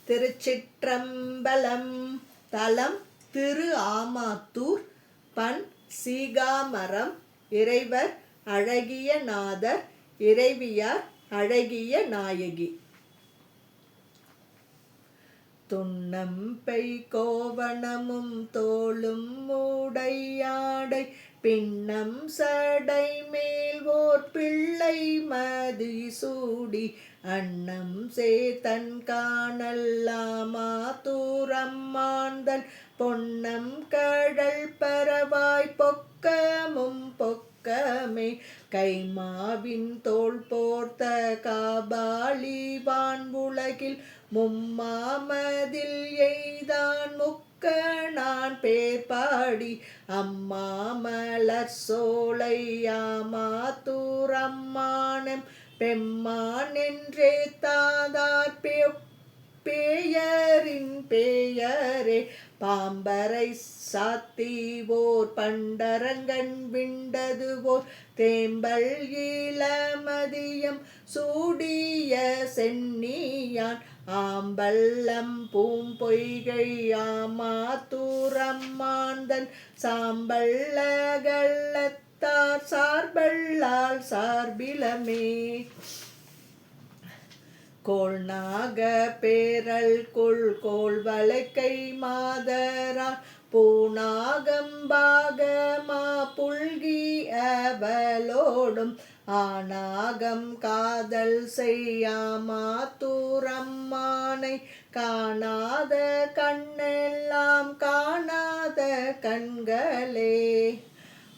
திருச்சிற்றம்பலம். தலம் திரு ஆமாத்தூர். பண் சீகாமரம். இறைவர் அழகிய நாதர். இறைவியார் அழகிய நாயகி. துன்னம் பெய் கோவணமும் தோளும் மூடையாடை பின்னம் சடை மேல் ஓர் பிள்ளை மதி சூடி அன்னம் சேதன் காணல்லாமாத்தூரம்மாந்தன் பொன்னம் கடல் பரவாய் பொக்கமும் பொக்கமே கைமாவின் தோள் போர்த்த காபாலி வான்புலகில் மும்மாமதில் எய்தான் முக்கணான் பேர்பாடி அம்மாமலர் சோலை ஆமாத்தூரம்மானம் பெம்மான் என்றே தாதார் பேயரின் பேயரே பாம்பரை சாத்திவோர் பண்டரங்கன் விண்டதுவோர் தேம்பல் இளமதியம் சூடிய சென்னியான் ஆம்பல்லம் பூம்பொய்கை ஆமாத்தூரம்மாந்தன் சாம்பல்லகள்ளத்தார் சார்பல்லால் சார்பிலமே கோள்நாக பேரல் கோள் வளைக்கை மாதரால் பூநாகம்பாகமா புல்கி அவலோடும் ஆனாகம் காதல் செய்யாமாத்தூரம்மானை காணாத கண்ணெல்லாம் காணாத கண்களே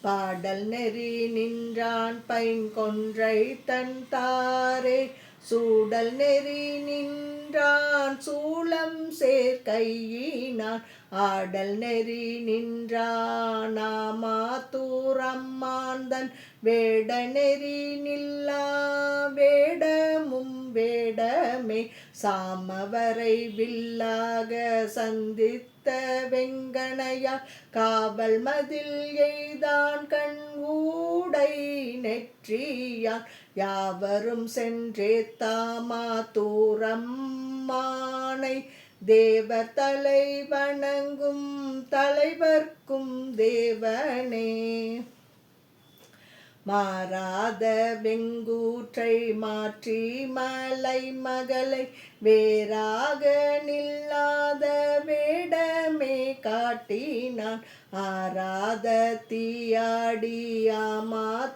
பாடல் நெறி நின்றான் பைங்கொன்றை தன் தாரே சூடல் நெறி நின்றான் சூளம் சேர்க்கையினான் ஆடல் நெறி நின்றான் ஆமாத்தூரம்மாந்தன் வேட நெறி நில்லா வேடமும் வேடமே சாமவரை வில்லாக சந்தித்த வெங்கணையால் காவல் மதில் எய்தான் கண் ஊடை நெற்றியான் யாவரும் சென்றே தாமாத்தூரம்மானை தேவர் தலை வணங்கும் தலைவர்க்கும் தேவனே மாறாத வெங்கூற்றை மாற்றி மலை மகளை வேறாக நில்லாத வேடமே காட்டினான் ஆராத தீயாடி ஆமாத்தூரம்மானை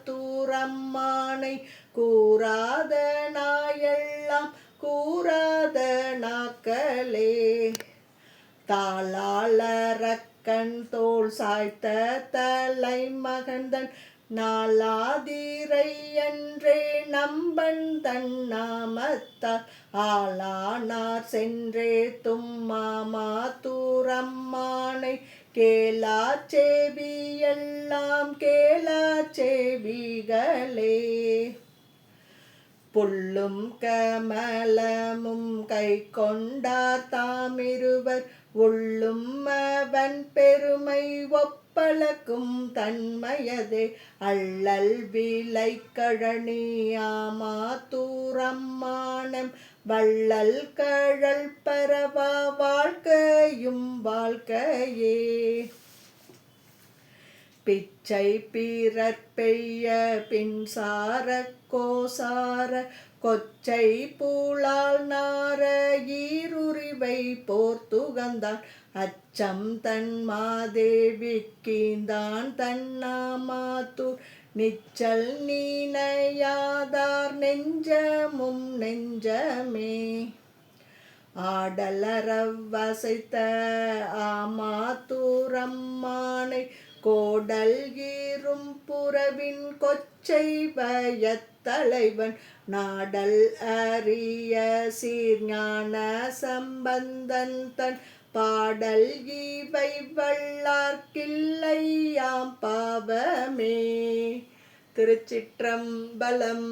கூறாத நாயெல்லாம் கூறாத நாக்களே தாளாளரக்கண் தோள் சாய்த்த தலை மகந்தன் நாளாதிரை அன்றே நம்பன் தன் நாமத்தால் ஆளானார் சென்றே தும்மாமாத்தூரம்மானை கேளாச்சேவி எல்லாம் கேளாச்சேவிகளே புல்லும் கமலமும் கை கொண்டார் தாமிருவர் உள்ளும் அவன் பெருமை ஒப்பளக்கும் தன்மையதே அள்ளல் விலை கழனி ஆமாத்தூரம்மானம் வள்ளல் கழல் பரவா வாழ்க்கையும் வாழ்க்கையே பிச்சை பிறர் பெய்ய பின்சார கோசார கொச்சை பூளால் நார ஈருரிவை போர்த்துகந்தான் அச்சம் தன் மாதேவிக்கீந்தான் தன்னாமாத்தூர் நிச்சல் நீனையாதார் நெஞ்சமும் நெஞ்சமே ஆடலரவசைத்த ஆமாத்தூரம்மானை கோடல் ஈரும் புறவின் கொச்சை வயத்தலைவன் நாடல் அரிய சீர்ஞான சம்பந்தன் தன் பாடல் இவை வல்லார்க்கில்லையாம் பாவமே. திருச்சிற்றம்பலம்.